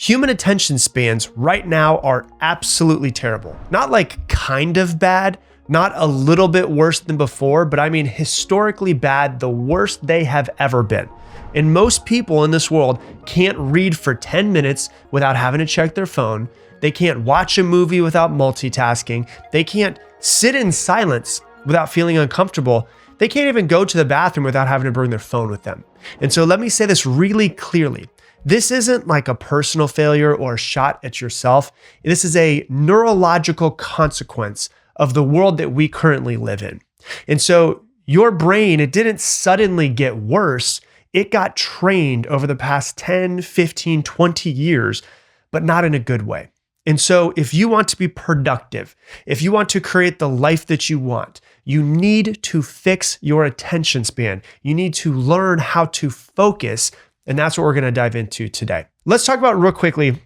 Human attention spans right now are absolutely terrible. Not like kind of bad, not a little bit worse than before, but I mean historically bad, the worst they have ever been. And most people in this world can't read for 10 minutes without having to check their phone. They can't watch a movie without multitasking. They can't sit in silence without feeling uncomfortable. They can't even go to the bathroom without having to bring their phone with them. And so let me say this really clearly. This isn't like a personal failure or a shot at yourself. This is a neurological consequence of the world that we currently live in. And so your brain, it didn't suddenly get worse. It got trained over the past 10, 15, 20 years, but not in a good way. And so if you want to be productive, if you want to create the life that you want, you need to fix your attention span. You need to learn how to focus. And that's what we're going to dive into today. Let's talk about real quickly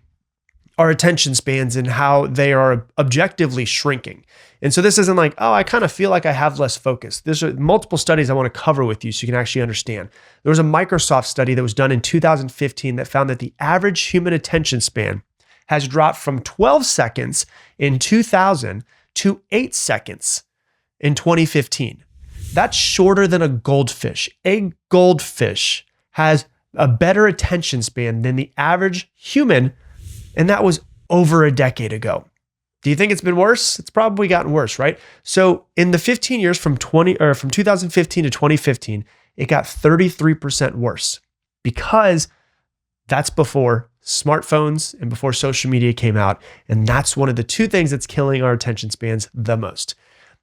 our attention spans and how they are objectively shrinking. And so this isn't like, oh, I kind of feel like I have less focus. There's multiple studies I want to cover with you so you can actually understand. There was a Microsoft study that was done in 2015 that found that the average human attention span has dropped from 12 seconds in 2000 to 8 seconds in 2015. That's shorter than a goldfish. A goldfish has a better attention span than the average human, and that was over a decade ago. Do you think it's been worse? It's probably gotten worse, right? So in the 15 years from 2015 to 2015, it got 33% worse because that's before smartphones and before social media came out. And that's one of the two things that's killing our attention spans the most.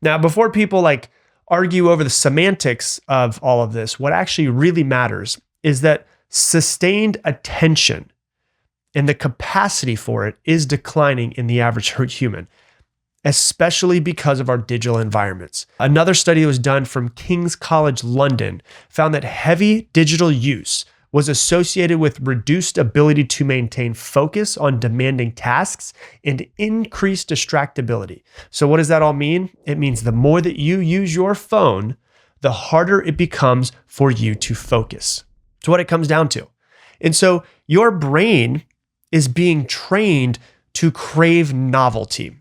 Now, before people like argue over the semantics of all of this, what actually really matters is that sustained attention and the capacity for it is declining in the average human, especially because of our digital environments. Another study that was done from King's College London found that heavy digital use was associated with reduced ability to maintain focus on demanding tasks and increased distractibility. So what does that all mean? It means the more that you use your phone, the harder it becomes for you to focus. It's what it comes down to. And so your brain is being trained to crave novelty.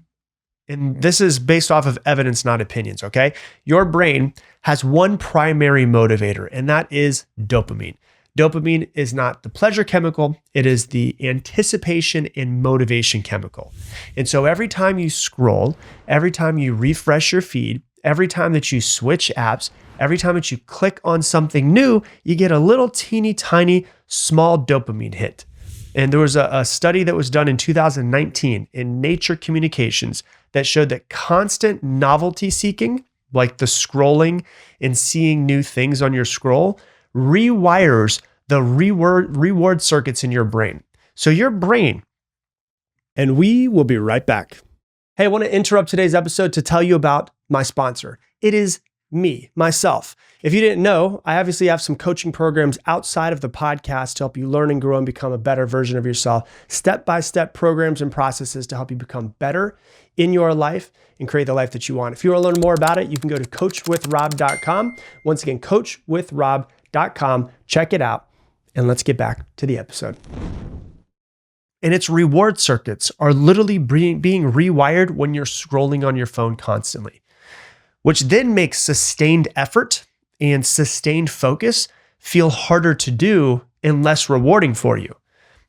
And this is based off of evidence, not opinions, okay? Your brain has one primary motivator, and that is dopamine. Dopamine is not the pleasure chemical, it is the anticipation and motivation chemical. And so every time you scroll, every time you refresh your feed, every time that you switch apps, every time that you click on something new, you get a little teeny tiny small dopamine hit. And there was a study that was done in 2019 in Nature Communications that showed that constant novelty seeking, like the scrolling and seeing new things on your scroll, rewires the reward circuits in your brain. So your brain, and we will be right back. Hey, I want to interrupt today's episode to tell you about my sponsor. It is me, myself. If you didn't know, I obviously have some coaching programs outside of the podcast to help you learn and grow and become a better version of yourself. Step-by-step programs and processes to help you become better in your life and create the life that you want. If you want to learn more about it, you can go to coachwithrob.com. Once again, coachwithrob.com. Check it out. And let's get back to the episode. And its reward circuits are literally being rewired when you're scrolling on your phone constantly, which then makes sustained effort and sustained focus feel harder to do and less rewarding for you.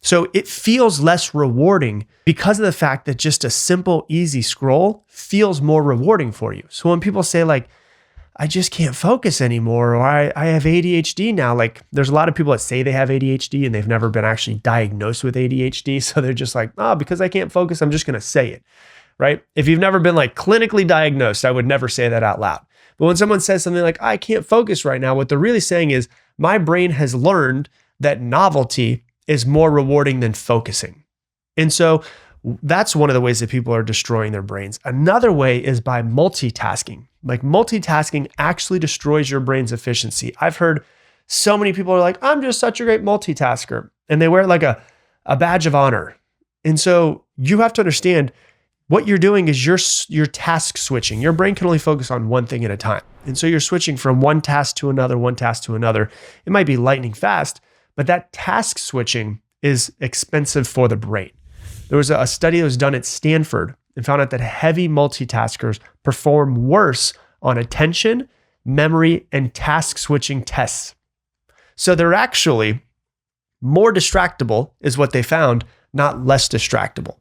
So it feels less rewarding because of the fact that just a simple, easy scroll feels more rewarding for you. So when people say like, I just can't focus anymore, or I have ADHD now, like there's a lot of people that say they have ADHD and they've never been actually diagnosed with ADHD. So they're just like, oh, because I can't focus, I'm just going to say it, right? If you've never been like clinically diagnosed, I would never say that out loud. But when someone says something like, I can't focus right now, what they're really saying is my brain has learned that novelty is more rewarding than focusing. And so that's one of the ways that people are destroying their brains. Another way is by multitasking. Like multitasking actually destroys your brain's efficiency. I've heard so many people are like, I'm just such a great multitasker. And they wear it like a badge of honor. And so you have to understand what you're doing is you're task switching. Your brain can only focus on one thing at a time. And so you're switching from one task to another, one task to another. It might be lightning fast, but that task switching is expensive for the brain. There was a study that was done at Stanford and found out that heavy multitaskers perform worse on attention, memory, and task switching tests. So they're actually more distractible is what they found, not less distractible.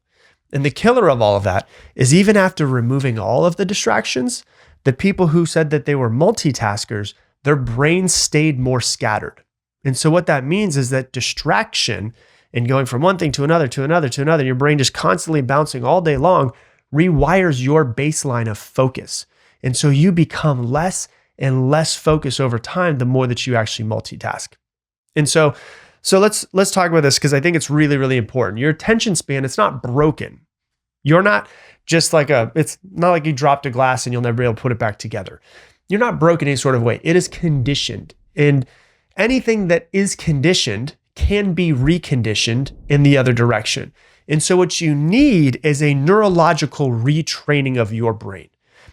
And the killer of all of that is even after removing all of the distractions, the people who said that they were multitaskers, their brains stayed more scattered. And so what that means is that distraction and going from one thing to another, to another, to another, your brain just constantly bouncing all day long rewires your baseline of focus. And so you become less and less focused over time the more that you actually multitask. And so let's talk about this because I think it's really, really important. Your attention span, it's not broken. You're not just like it's not like you dropped a glass and you'll never be able to put it back together. You're not broken in any sort of way. It is conditioned. And anything that is conditioned can be reconditioned in the other direction. And so what you need is a neurological retraining of your brain.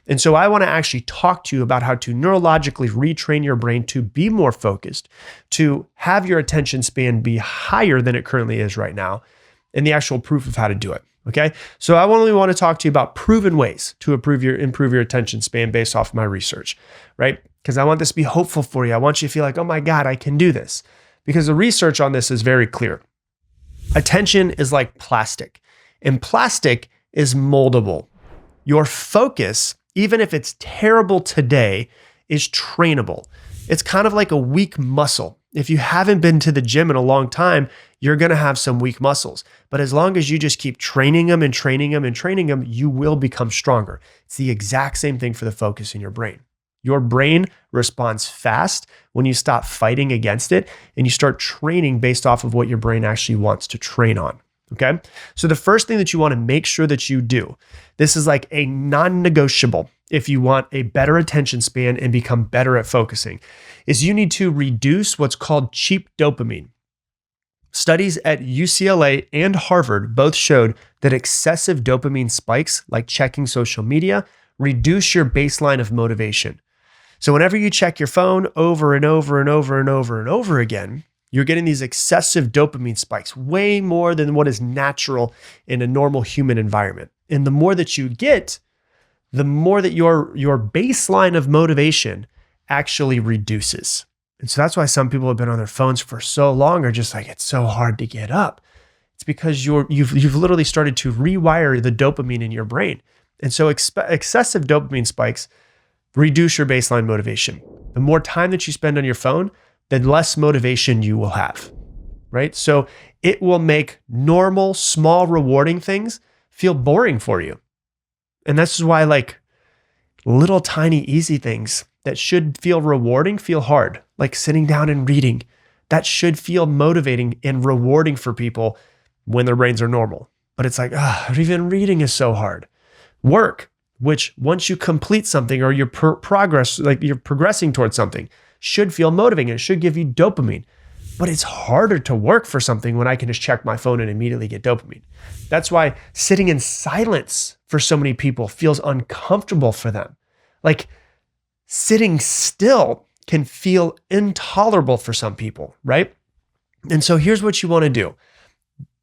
And so I want to actually talk to you about how to neurologically retrain your brain to be more focused, to have your attention span be higher than it currently is right now, and the actual proof of how to do it. Okay. So I only want to talk to you about proven ways to improve your attention span based off of my research, right? Because I want this to be hopeful for you. I want you to feel like, oh my God, I can do this. Because the research on this is very clear. Attention is like plastic, and plastic is moldable. Your focus, even if it's terrible today, is trainable. It's kind of like a weak muscle. If you haven't been to the gym in a long time, you're going to have some weak muscles. But as long as you just keep training them and training them and training them, you will become stronger. It's the exact same thing for the focus in your brain. Your brain responds fast when you stop fighting against it and you start training based off of what your brain actually wants to train on. Okay. So the first thing that you want to make sure that you do, this is like a non-negotiable if you want a better attention span and become better at focusing, is you need to reduce what's called cheap dopamine. Studies at UCLA and Harvard both showed that excessive dopamine spikes, like checking social media, reduce your baseline of motivation. So whenever you check your phone over and over and over and over and over again, you're getting these excessive dopamine spikes, way more than what is natural in a normal human environment. And the more that you get, the more that your baseline of motivation actually reduces. And so that's why some people have been on their phones for so long are just like, it's so hard to get up. It's because you've literally started to rewire the dopamine in your brain. And so excessive dopamine spikes reduce your baseline motivation. The more time that you spend on your phone, the less motivation you will have, right? So it will make normal, small, rewarding things feel boring for you. And this is why like little tiny easy things that should feel rewarding feel hard, like sitting down and reading. That should feel motivating and rewarding for people when their brains are normal. But it's like, even reading is so hard. Work, which once you complete something or you're progressing towards something, should feel motivating. It should give you dopamine. But it's harder to work for something when I can just check my phone and immediately get dopamine. That's why sitting in silence for so many people feels uncomfortable for them. Like sitting still can feel intolerable for some people, right? And so here's what you want to do.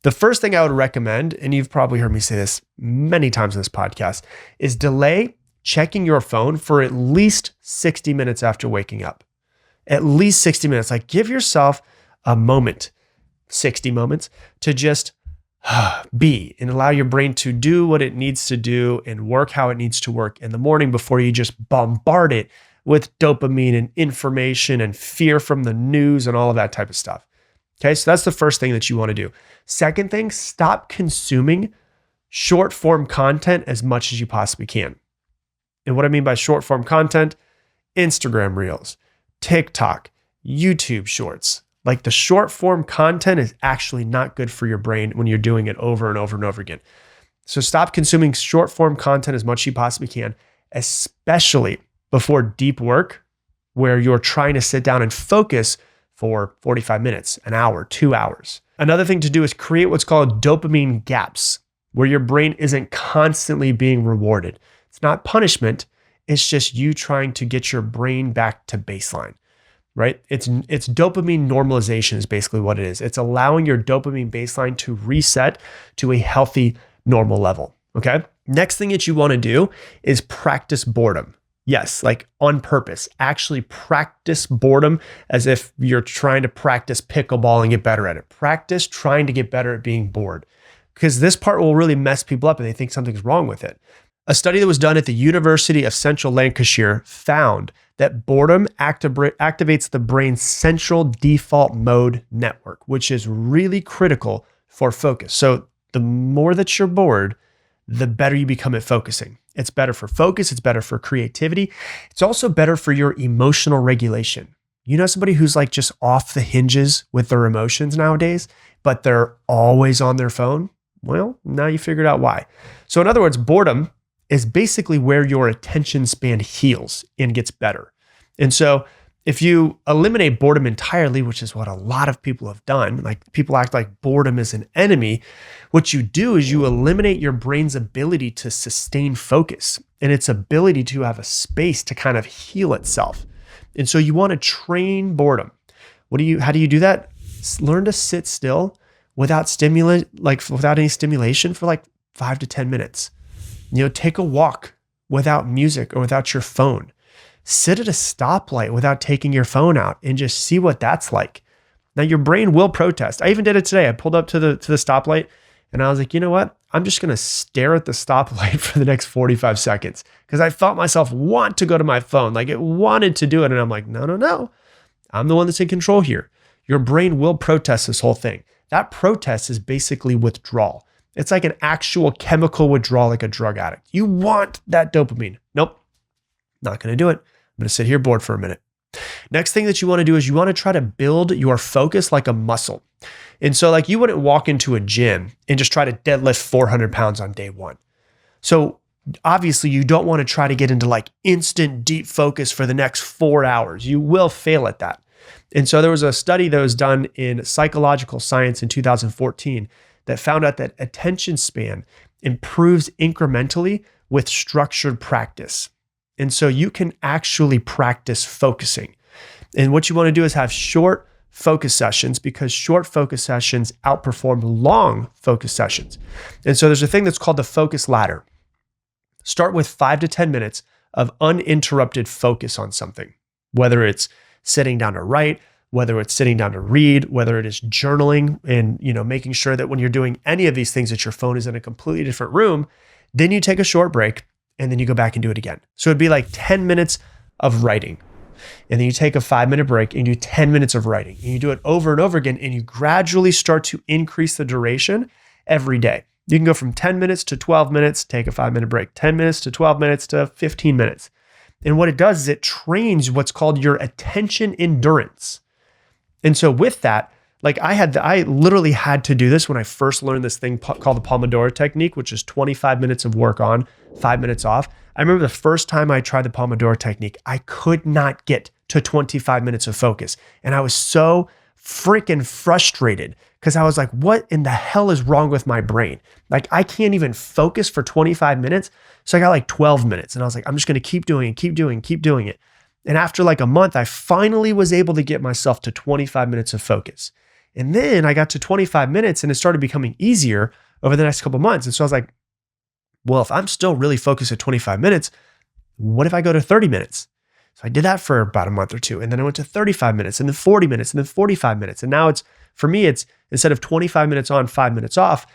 The first thing I would recommend, and you've probably heard me say this many times in this podcast, is delay checking your phone for at least 60 minutes after waking up. At least 60 minutes. Like give yourself a moment, 60 moments, to just be and allow your brain to do what it needs to do and work how it needs to work in the morning before you just bombard it with dopamine and information and fear from the news and all of that type of stuff. Okay, so that's the first thing that you want to do. Second thing, stop consuming short form content as much as you possibly can. And what I mean by short form content, Instagram Reels, TikTok, YouTube Shorts. Like the short form content is actually not good for your brain when you're doing it over and over and over again. So stop consuming short form content as much as you possibly can, especially before deep work where you're trying to sit down and focus for 45 minutes, an hour, 2 hours. Another thing to do is create what's called dopamine gaps, where your brain isn't constantly being rewarded. It's not punishment. It's just you trying to get your brain back to baseline. right? It's dopamine normalization is basically what it is. It's allowing your dopamine baseline to reset to a healthy, normal level, okay? Next thing that you want to do is practice boredom. Yes, like on purpose. Actually practice boredom as if you're trying to practice pickleball and get better at it. Practice trying to get better at being bored, because this part will really mess people up and they think something's wrong with it. A study that was done at the University of Central Lancashire found that boredom activates the brain's central default mode network, which is really critical for focus. So the more that you're bored, the better you become at focusing. It's better for focus. It's better for creativity. It's also better for your emotional regulation. You know, somebody who's like just off the hinges with their emotions nowadays, but they're always on their phone. Well, now you figured out why. So in other words, boredom is basically where your attention span heals and gets better. And so if you eliminate boredom entirely, which is what a lot of people have done, like people act like boredom is an enemy, what you do is you eliminate your brain's ability to sustain focus and its ability to have a space to kind of heal itself. And so you want to train boredom. How do you do that? Learn to sit still without without any stimulation for like 5 to 10 minutes. You know, take a walk without music or without your phone. Sit at a stoplight without taking your phone out and just see what that's like. Now your brain will protest. I even did it today. I pulled up to the stoplight and I was like, you know what? I'm just going to stare at the stoplight for the next 45 seconds because I felt myself want to go to my phone. Like it wanted to do it. And I'm like, no. I'm the one that's in control here. Your brain will protest this whole thing. That protest is basically withdrawal. It's like an actual chemical withdrawal, like a drug addict. You want that dopamine. Nope, not going to do it. I'm going to sit here bored for a minute. Next thing that you want to do is you want to try to build your focus like a muscle. And so like you wouldn't walk into a gym and just try to deadlift 400 pounds on day one. So obviously you don't want to try to get into like instant deep focus for the next 4 hours. You will fail at that. And so there was a study that was done in psychological science in 2014 that found out that attention span improves incrementally with structured practice. And so you can actually practice focusing. And what you want to do is have short focus sessions because short focus sessions outperform long focus sessions. And so there's a thing that's called the focus ladder. Start with 5 to 10 minutes of uninterrupted focus on something, whether it's sitting down to write, whether it's sitting down to read, whether it is journaling and, making sure that when you're doing any of these things that your phone is in a completely different room, then you take a short break and then you go back and do it again. So it'd be like 10 minutes of writing. And then you take a 5-minute break and you do 10 minutes of writing. And you do it over and over again and you gradually start to increase the duration every day. You can go from 10 minutes to 12 minutes, take a 5-minute break, 10 minutes to 12 minutes to 15 minutes. And what it does is it trains what's called your attention endurance. And so with that, like I literally had to do this when I first learned this thing called the Pomodoro technique, which is 25 minutes of work on, 5 minutes off. I remember the first time I tried the Pomodoro technique, I could not get to 25 minutes of focus. And I was so freaking frustrated because I was like, what in the hell is wrong with my brain? Like I can't even focus for 25 minutes. So I got like 12 minutes and I was like, I'm just going to keep doing it. And after like a month, I finally was able to get myself to 25 minutes of focus. And then I got to 25 minutes and it started becoming easier over the next couple of months. And so I was like, well, if I'm still really focused at 25 minutes, what if I go to 30 minutes? So I did that for about a month or two. And then I went to 35 minutes and then 40 minutes and then 45 minutes. And now for me, it's instead of 25 minutes on, 5 minutes off,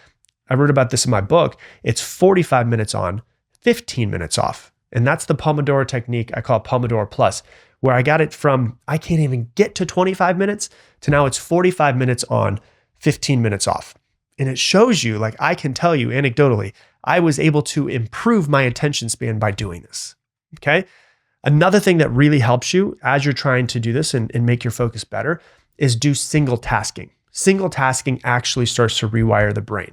I wrote about this in my book. It's 45 minutes on, 15 minutes off. And that's the Pomodoro technique. I call it Pomodoro Plus, where I got it from, I can't even get to 25 minutes to now it's 45 minutes on, 15 minutes off. And it shows you, like I can tell you anecdotally, I was able to improve my attention span by doing this, okay? Another thing that really helps you as you're trying to do this and make your focus better is do single tasking. Single tasking actually starts to rewire the brain.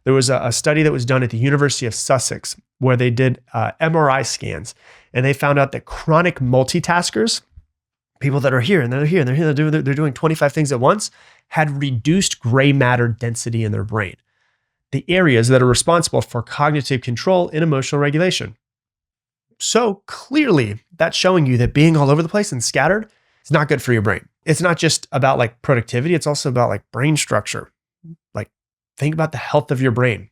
There was a study that was done at the University of Sussex where they did MRI scans and they found out that chronic multitaskers, people that are here and they're here and they're here, they're doing 25 things at once, had reduced gray matter density in their brain, the areas that are responsible for cognitive control and emotional regulation. So clearly that's showing you that being all over the place and scattered It's not good for your brain. It's not just about like productivity. It's also about like brain structure. Like think about the health of your brain.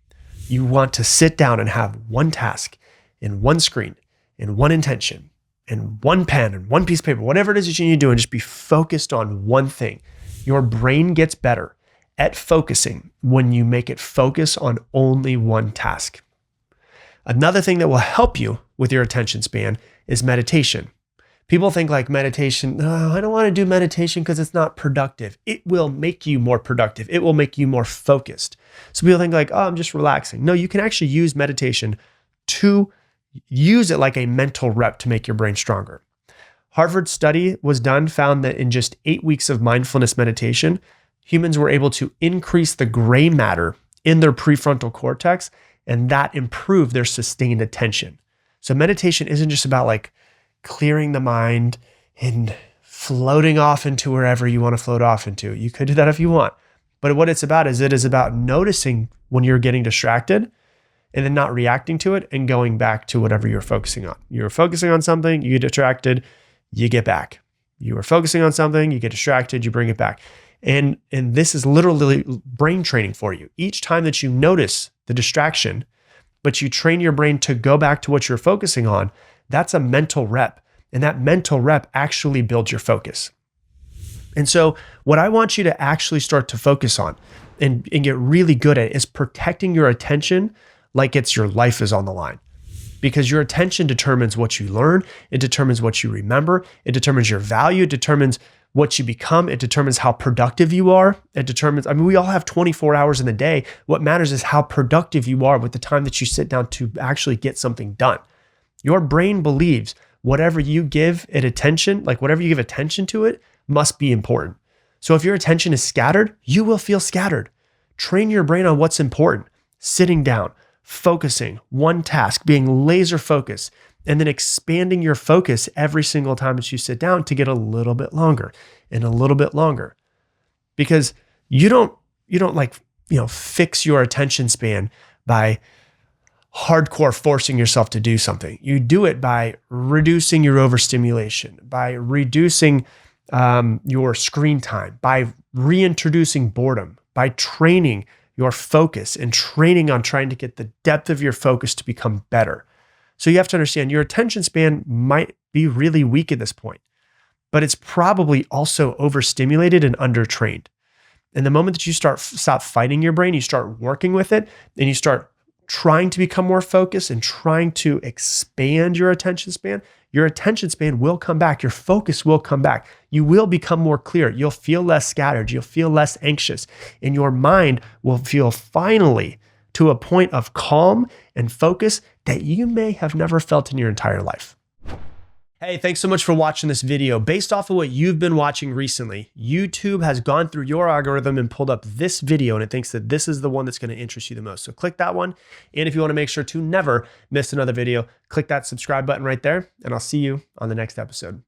You want to sit down and have one task and one screen and one intention and one pen and one piece of paper, whatever it is that you need to do, and just be focused on one thing. Your brain gets better at focusing when you make it focus on only one task. Another thing that will help you with your attention span is meditation. People think like meditation, oh, I don't want to do meditation because it's not productive. It will make you more productive. It will make you more focused. So people think like, oh, I'm just relaxing. No, you can actually use meditation to use it like a mental rep to make your brain stronger. Harvard study was done, found that in just 8 weeks of mindfulness meditation, humans were able to increase the gray matter in their prefrontal cortex, and that improved their sustained attention. So meditation isn't just about like clearing the mind and floating off into wherever you want to float off into. You could do that if you want. But what it's about is it is about noticing when you're getting distracted and then not reacting to it and going back to whatever you're focusing on. You're focusing on something, you get distracted, you get back. You are focusing on something, you get distracted, you bring it back. And this is literally brain training for you. Each time that you notice the distraction, but you train your brain to go back to what you're focusing on, that's a mental rep. And that mental rep actually builds your focus. And so what I want you to actually start to focus on and get really good at is protecting your attention like it's your life is on the line. Because your attention determines what you learn, it determines what you remember, it determines your value, it determines what you become, it determines how productive you are, it determines, we all have 24 hours in a day. What matters is how productive you are with the time that you sit down to actually get something done. Your brain believes whatever you give it attention, like whatever you give attention to it, must be important. So if your attention is scattered, you will feel scattered. Train your brain on what's important. Sitting down, focusing, one task, being laser focused, and then expanding your focus every single time that you sit down to get a little bit longer and a little bit longer. Because you don't fix your attention span by hardcore forcing yourself to do something. You do it by reducing your overstimulation, by reducing your screen time, by reintroducing boredom, by training your focus and training on trying to get the depth of your focus to become better. So you have to understand your attention span might be really weak at this point, but it's probably also overstimulated and undertrained. And the moment that you stop fighting your brain, you start working with it, and you start trying to become more focused and trying to expand your attention span will come back. Your focus will come back. You will become more clear. You'll feel less scattered. You'll feel less anxious. And your mind will feel finally to a point of calm and focus that you may have never felt in your entire life. Hey, thanks so much for watching this video. Based off of what you've been watching recently, YouTube has gone through your algorithm and pulled up this video, and it thinks that this is the one that's going to interest you the most. So click that one. And if you want to make sure to never miss another video, click that subscribe button right there, and I'll see you on the next episode.